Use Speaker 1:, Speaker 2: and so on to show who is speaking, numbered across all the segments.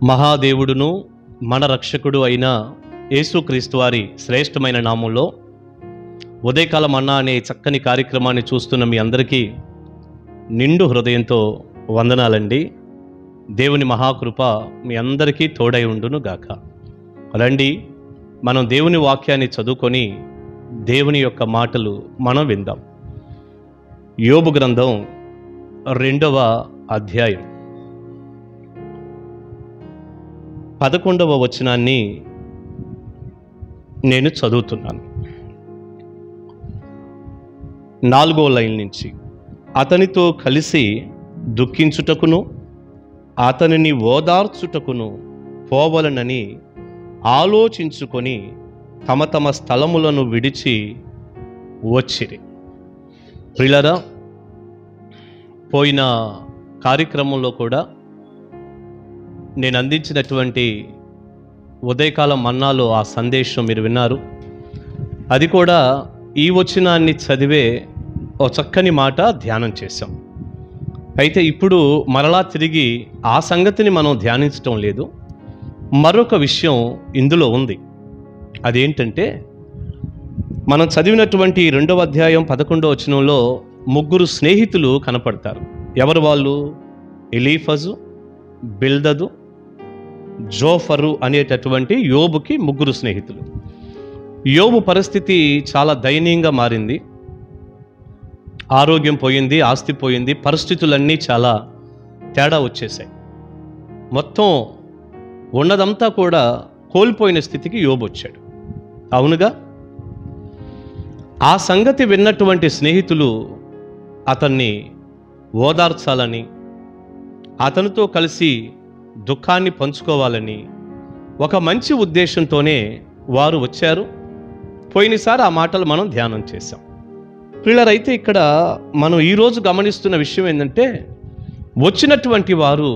Speaker 1: మహాదేవుడును మన రక్షకుడు అయిన యేసుక్రీస్తు వారి శ్రేష్టమైన నామంలో ఉదయకాల మన్నా అనే చక్కని కార్యక్రమాన్ని చూస్తున్న మీ అందరికీ నిండు హృదయంతో వందనాలండి. దేవుని మహాకృప మీ అందరికీ తోడై ఉండును గాక. రండి, మనం దేవుని వాక్యాన్ని చదువుకొని దేవుని యొక్క మాటలు మనం విందాం. యోబు గ్రంథం 2వ అధ్యాయం 11వ వచనాన్ని నేను చదువుతున్నాను. 4వ లైన్ నుంచి, అతనితో కలిసి దుఃఖించుటకును అతనిని ఓదార్చుటకును పోవలనని ఆలోచించుకొని తమ తమ స్థలములను విడిచి వచ్చిరి. ప్రియులారా, పోయిన కార్యక్రమంలో కూడా నేను అందించినటువంటి ఉదయకాలం మన్నాలో ఆ సందేశం మీరు విన్నారు. అది కూడా ఈ వచనాన్ని చదివే ఓ చక్కని మాట ధ్యానం చేశాం. అయితే ఇప్పుడు మరలా తిరిగి ఆ సంగతిని మనం ధ్యానించటం లేదు. మరొక విషయం ఇందులో ఉంది. అదేంటంటే, మనం చదివినటువంటి 2వ అధ్యాయం 11వ వచనంలో 3 స్నేహితులు కనపడతారు. ఎవరు వాళ్ళు? ఎలీఫజు, బిల్దదు, జోఫరు అనేటటువంటి యోబుకి 3 స్నేహితులు. యోబు పరిస్థితి చాలా దయనీయంగా మారింది. ఆరోగ్యం పోయింది, ఆస్తి పోయింది, పరిస్థితులన్నీ చాలా తేడా వచ్చేసాయి. మొత్తం ఉన్నదంతా కూడా కోల్పోయిన స్థితికి యోబు వచ్చాడు. అవునుగా, ఆ సంగతి విన్నటువంటి స్నేహితులు అతన్ని ఓదార్చాలని, అతనితో కలిసి దుఃఖాన్ని పంచుకోవాలని ఒక మంచి ఉద్దేశంతోనే వారు వచ్చారు. పోయినసారి ఆ మాటలు మనం ధ్యానం చేశాం. పిల్లలైతే ఇక్కడ మనం ఈరోజు గమనిస్తున్న విషయం ఏంటంటే, వచ్చినటువంటి వారు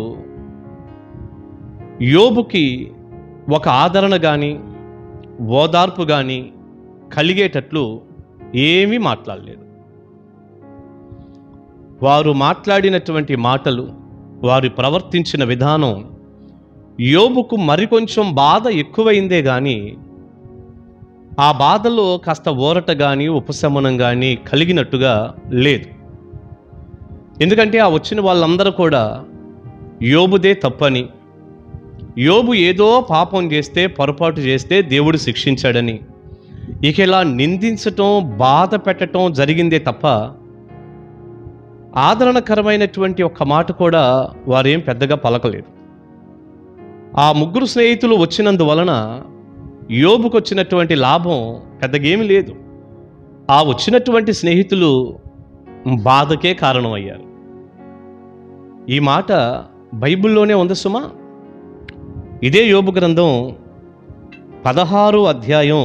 Speaker 1: యోబుకి ఒక ఆదరణ కానీ ఓదార్పు కానీ కలిగేటట్లు ఏమీ మాట్లాడలేదు. వారు మాట్లాడినటువంటి మాటలు, వారు ప్రవర్తించిన విధానం యోబుకు మరికొంచెం బాధ ఎక్కువైందే కానీ ఆ బాధలో కాస్త ఊరట కానీ ఉపశమనం కానీ కలిగినట్టుగా లేదు. ఎందుకంటే ఆ వచ్చిన వాళ్ళందరూ కూడా యోబుదే తప్పని, యోబు ఏదో పాపం చేస్తే, పొరపాటు చేస్తే దేవుడు శిక్షించాడని, ఇక ఇలా నిందించటం, బాధ పెట్టడం జరిగిందే తప్ప ఆదరణకరమైనటువంటి ఒక్క మాట కూడా వారేం పెద్దగా పలకలేదు. ఆ 3 స్నేహితులు వచ్చినందువలన యోబుకు వచ్చినటువంటి లాభం పెద్దగేమి లేదు. ఆ వచ్చినటువంటి స్నేహితులు బాధకే కారణమయ్యారు. ఈ మాట బైబిల్లోనే ఉంది సుమా. ఇదే యోబు గ్రంథం 16వ అధ్యాయం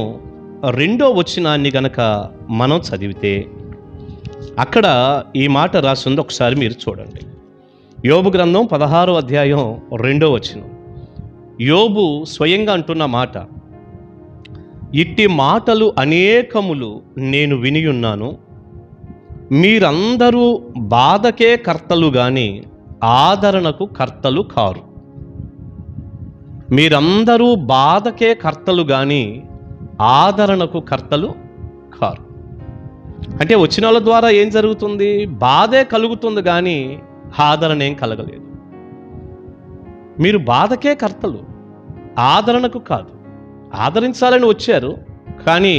Speaker 1: 2వ వచనాన్ని గనక మనం చదివితే అక్కడ ఈ మాట రాసింది. ఒకసారి మీరు చూడండి. యోబు గ్రంథం 16వ అధ్యాయం 2వ వచనం. యోబు స్వయంగా అంటున్న మాట, ఇట్టి మాటలు అనేకములు నేను వినియున్నాను, మీరందరూ బాధకే కర్తలు గాని ఆదరణకు కర్తలు కారు. మీరందరూ బాధకే కర్తలు గాని ఆదరణకు కర్తలు కారు. అంటే వచ్చిన వాళ్ళ ద్వారా ఏం జరుగుతుంది? బాధే కలుగుతుంది కానీ ఆదరణ ఏం కలగలేదు. మీరు బాధకే కర్తలు, ఆదరణకు కాదు. ఆదరించాలని వచ్చారు కానీ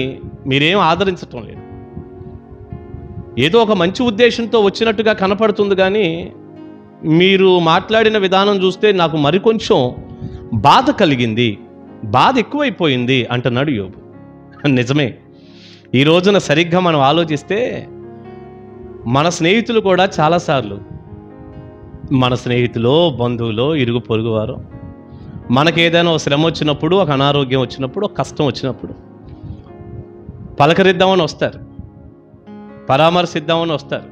Speaker 1: మీరేం ఆదరించటం లేదు. ఏదో ఒక మంచి ఉద్దేశంతో వచ్చినట్టుగా కనపడుతుంది కానీ మీరు మాట్లాడిన విధానం చూస్తే నాకు మరికొంచెం బాధ కలిగింది, బాధ ఎక్కువైపోయింది అంటున్నాడు యోబు. నిజమే. ఈ రోజున సరిగ్గా మనం ఆలోచిస్తే మన స్నేహితులు కూడా చాలాసార్లు, మన స్నేహితులో, బంధువులో, ఇరుగు పొరుగువారు మనకేదైనా ఒక శ్రమ వచ్చినప్పుడు, ఒక అనారోగ్యం వచ్చినప్పుడు, ఒక కష్టం వచ్చినప్పుడు పలకరిద్దామని వస్తారు, పరామర్శిద్దామని వస్తారు.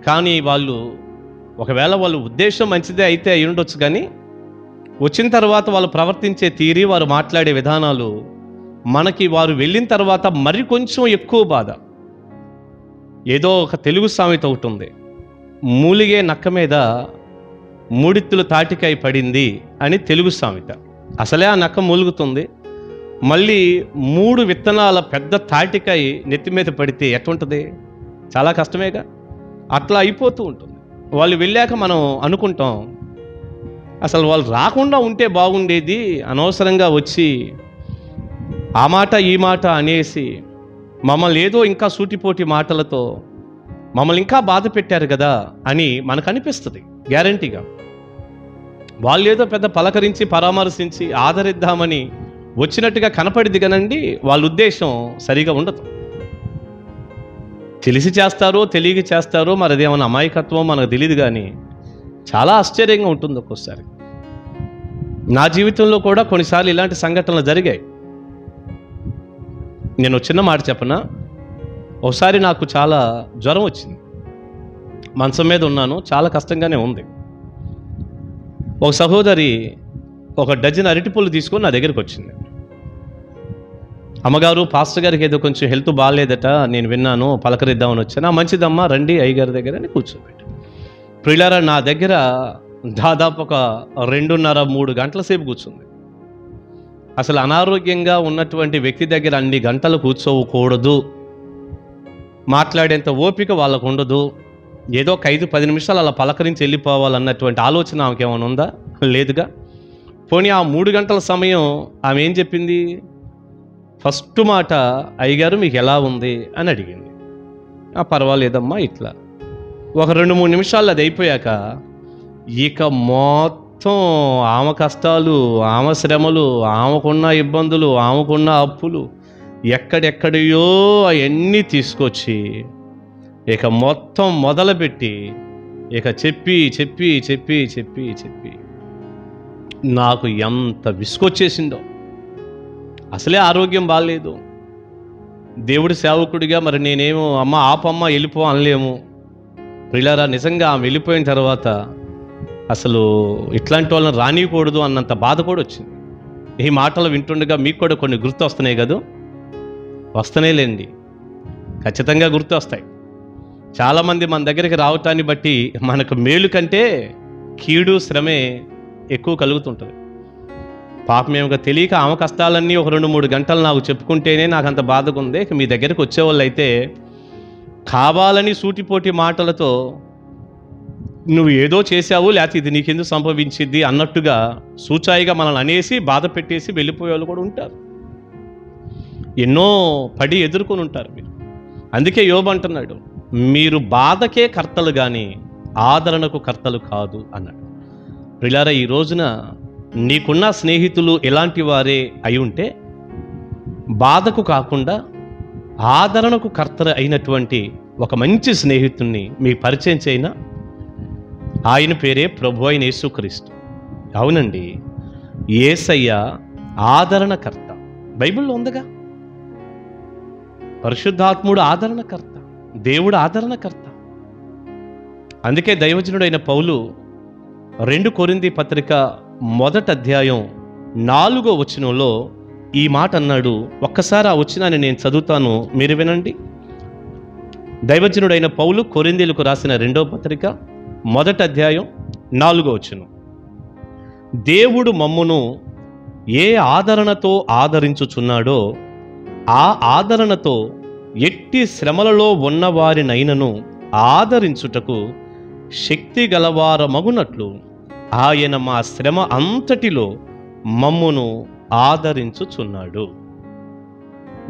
Speaker 1: కానీ వాళ్ళు ఒకవేళ వాళ్ళ ఉద్దేశం మంచిదే అయితే అయి ఉండొచ్చు, కానీ వచ్చిన తర్వాత వాళ్ళు ప్రవర్తించే తీరి, వారు మాట్లాడే విధానాలు మనకి వారు వెళ్ళిన తర్వాత మరి కొంచెం ఎక్కువ బాధ. ఏదో ఒక తెలుగు సామెత ఒకటి ఉంది, మూలిగే నక్క మీద మూడిత్తులు తాటికాయ పడింది అని తెలుగు సామెత. అసలే ఆ నక్క మూలుగుతుంది, మళ్ళీ 3 విత్తనాల పెద్ద తాటికాయ నెత్తి మీద పడితే ఎట్లుంటుంది? చాలా కష్టమేగా. అట్లా అయిపోతూ ఉంటుంది. వాళ్ళు వెళ్ళాక మనం అనుకుంటాం, అసలు వాళ్ళు రాకుండా ఉంటే బాగుండేది, అనవసరంగా వచ్చి ఆ మాట ఈ మాట అనేసి మమ్మల్ని ఏదో ఇంకా సూటిపోటి మాటలతో మమ్మల్ని ఇంకా బాధ పెట్టారు కదా అని మనకు అనిపిస్తుంది గ్యారంటీగా. వాళ్ళు ఏదో పెద్ద పలకరించి పరామర్శించి ఆదరిద్దామని వచ్చినట్టుగా కనపడిద్ది కనండి, వాళ్ళ ఉద్దేశం సరిగా ఉండదు. తెలిసి చేస్తారో తెలియక చేస్తారో మరి అదేమన్నా అమాయకత్వం మనకు తెలియదు, కానీ చాలా ఆశ్చర్యంగా ఉంటుంది ఒక్కోసారి. నా జీవితంలో కూడా కొన్నిసార్లు ఇలాంటి సంఘటనలు జరిగాయి. నేను చిన్న మాట చెప్పనా, ఒకసారి నాకు చాలా జ్వరం వచ్చింది, మంచం మీద ఉన్నాను, చాలా కష్టంగానే ఉంది. ఒక సహోదరి 1 డజన్ అరటిపళ్ళు తీసుకొని నా దగ్గరికి వచ్చింది. అమ్మగారు, పాస్టర్ గారికి ఏదో కొంచెం హెల్త్ బాగాలేదట, నేను విన్నాను, పలకరిద్దామని వచ్చాను. మంచిదమ్మా, రండి అయ్యగారి దగ్గర అని కూర్చోబెట్టి. ప్రియులారా, నా దగ్గర దాదాపు ఒక 2.5-3 గంటల సేపు కూర్చుంది. అసలు అనారోగ్యంగా ఉన్నటువంటి వ్యక్తి దగ్గర అన్ని గంటలు కూర్చోకూడదు, మాట్లాడేంత ఓపిక వాళ్ళకు ఉండదు, ఏదో 5-10 నిమిషాలు అలా పలకరించి వెళ్ళిపోవాలన్నటువంటి ఆలోచన ఆమెకి ఏమైనా ఉందా? లేదుగా. పోనీ ఆ 3 గంటల సమయం ఆమె ఏం చెప్పింది? ఫస్ట్ మాట, అయ్యగారు మీకు ఎలా ఉంది అని అడిగింది. పర్వాలేదమ్మా ఇట్లా. ఒక 2-3 నిమిషాలు అది అయిపోయాక ఇక మొత్తం ఆమె కష్టాలు, ఆమె శ్రమలు, ఆమెకున్న ఇబ్బందులు, ఆమెకున్న అప్పులు ఎక్కడెక్కడియో అవన్నీ తీసుకొచ్చి ఇక మొత్తం మొదలుపెట్టి ఇక చెప్పి చెప్పి చెప్పి చెప్పి చెప్పి నాకు ఎంత విసుగొచ్చేసిందో. అసలే ఆరోగ్యం బాగాలేదు, దేవుడి సేవకుడిగా మరి నేనేమో అమ్మ ఆపమ్మ వెళ్ళిపో అనలేము. ప్రియులారా, నిజంగా ఆమె వెళ్ళిపోయిన తర్వాత అసలు ఇట్లాంటి వాళ్ళని రానియకూడదు అన్నంత బాధ కూడా వచ్చింది. ఈ మాటలు వింటుండగా మీకు కూడా కొన్ని గుర్తు వస్తున్నాయి కదా? వస్తనేలేండి, ఖచ్చితంగా గుర్తు వస్తాయి. చాలామంది మన దగ్గరికి రావటాన్ని బట్టి మనకు మేలు కంటే కీడు, శ్రమే ఎక్కువ కలుగుతుంటుంది. పాపమేమో తెలియక ఆమె కష్టాలన్నీ ఒక 2-3 గంటలు నాకు చెప్పుకుంటేనే నాకు అంత బాధగా ఉంది. మీ దగ్గరికి వచ్చేవాళ్ళు అయితే కావాలని సూటిపోటి మాటలతో నువ్వు ఏదో చేశావు, లేకపోతే ఇది నీకెందుకు సంభవించింది అన్నట్టుగా సూచాయిగా మనల్ని అనేసి బాధ పెట్టేసి వెళ్ళిపోయే వాళ్ళు కూడా ఉంటారు. ఎన్నో పడి ఎదుర్కొని ఉంటారు మీరు. అందుకే యోబు అంటున్నాడు, మీరు బాధకే కర్తలు కానీ ఆదరణకు కర్తలు కాదు అన్నాడు. ప్రియులారా, ఈ రోజున నీకున్న స్నేహితులు ఎలాంటి వారే అయి ఉంటే బాధకు కాకుండా ఆదరణకు కర్త అయినటువంటి ఒక మంచి స్నేహితుణ్ణి మీకు పరిచయం చేయనా? ఆయన పేరే ప్రభు అయిన యేసుక్రీస్తు. అవునండి, యేసయ్య ఆదరణకర్త. బైబిల్లో ఉందిగా, పరిశుద్ధాత్ముడు ఆదరణకర్త, దేవుడు ఆదరణకర్త. అందుకే దైవజనుడైన పౌలు 2 కొరింథీ పత్రిక 1వ అధ్యాయం 4వ వచనంలో ఈ మాట అన్నాడు. ఒక్కసారి ఆ వచనాన్ని నేను చదువుతాను, మీరు వినండి. దైవజనుడైన పౌలు కొరింథీలకు రాసిన 2వ పత్రిక 1వ అధ్యాయం 4వ వచనం. దేవుడు మమ్మును ఏ ఆదరణతో ఆదరించుచున్నాడో ఆ ఆదరణతో ఎట్టి శ్రమలలో ఉన్నవారినైనను ఆదరించుటకు శక్తి గలవారమగునట్లు ఆయన మా శ్రమ అంతటిలో మమ్మును ఆదరించుచున్నాడు.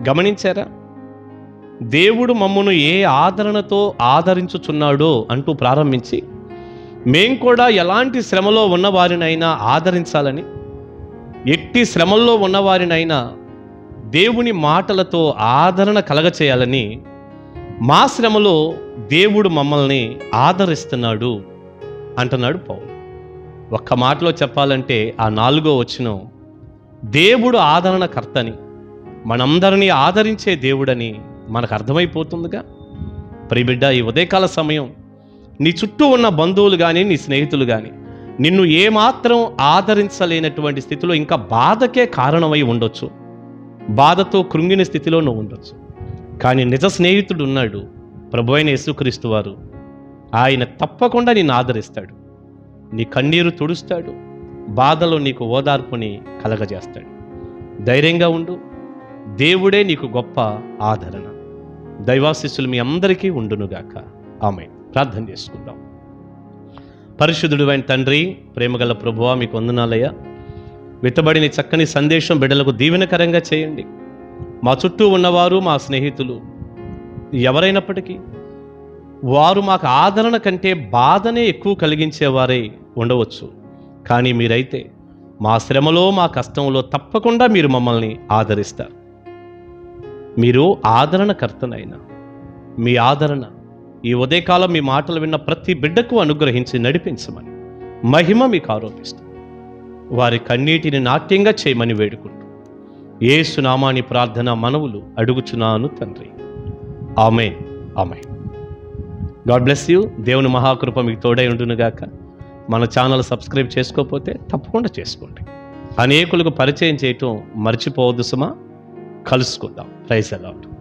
Speaker 1: గమనించారా? దేవుడు మమ్మును ఏ ఆదరణతో ఆదరించుచున్నాడో అంటూ ప్రారంభించి మేం కూడా ఎలాంటి శ్రమలో ఉన్నవారినైనా ఆదరించాలని, ఎట్టి శ్రమల్లో ఉన్నవారినైనా దేవుని మాటలతో ఆదరణ కలగచేయాలని మా శ్రమలో దేవుడు మమ్మల్ని ఆదరిస్తున్నాడు అంటున్నాడు పౌలు. ఒక్క మాటలో చెప్పాలంటే ఆ 4వ వచనం దేవుడు ఆదరణకర్తని, మనందరినీ ఆదరించే దేవుడని మనకు అర్థమైపోతుందిగా. ప్రియబిడ్డ, ఈ ఉదయకాల సమయం నీ చుట్టూ ఉన్న బంధువులు కానీ నీ స్నేహితులు కానీ నిన్ను ఏమాత్రం ఆదరించలేనటువంటి స్థితిలో ఇంకా బాధకే కారణమై ఉండొచ్చు, బాధతో కృంగిన స్థితిలో నువ్వు ఉండొచ్చు. కానీ నిజ స్నేహితుడు ఉన్నాడు, ప్రభువైన యేసుక్రీస్తు వారు. ఆయన తప్పకుండా నిన్ను ఆదరిస్తాడు. నీ కన్నీరు తుడుస్తాడు, బాధలో నీకు ఓదార్పుని కలగజేస్తాడు. ధైర్యంగా ఉండు, దేవుడే నీకు గొప్ప ఆదరణ. దైవాశీస్సులు మీ అందరికీ ఉండునుగాక. ఆమేన్. ప్రార్థన చేసుకుందాం. పరిశుద్ధుడు అయిన తండ్రి, ప్రేమగల ప్రభువా, మీకు వందనాలయ్యా. విత్తబడిన చక్కని సందేశం బిడ్డలకు దీవెనకరంగా చేయండి. మా చుట్టూ ఉన్నవారు, మా స్నేహితులు ఎవరైనప్పటికీ వారు మాకు ఆదరణ కంటే బాధనే ఎక్కువ కలిగించేవారై ఉండవచ్చు. కానీ మీరైతే మా శ్రమలో, మా కష్టంలో తప్పకుండా మీరు మమ్మల్ని ఆదరిస్తారు. మీరు ఆదరణకర్తనైనా మీ ఆదరణ ఈ ఉదయకాలం మీ మాటలు విన్న ప్రతి బిడ్డకు అనుగ్రహించి నడిపించమని మహిమ మీకు ఆరోపిస్తాం. వారి కన్నీటిని నాట్యంగా చేయమని వేడుకుంటూ యేసు నామాని ప్రార్థన మనవులు అడుగుచున్నాను తండ్రి. Amen. Amen. God bless you. దేవుని మహాకృప మీకు తోడై ఉండునుగాక. మన ఛానల్ సబ్స్క్రైబ్ చేసుకోకపోతే తప్పకుండా చేసుకోండి. అనేకులకు పరిచయం చేయటం మర్చిపోవద్దు సుమా. కలుసుకుందాం. Praise the lord.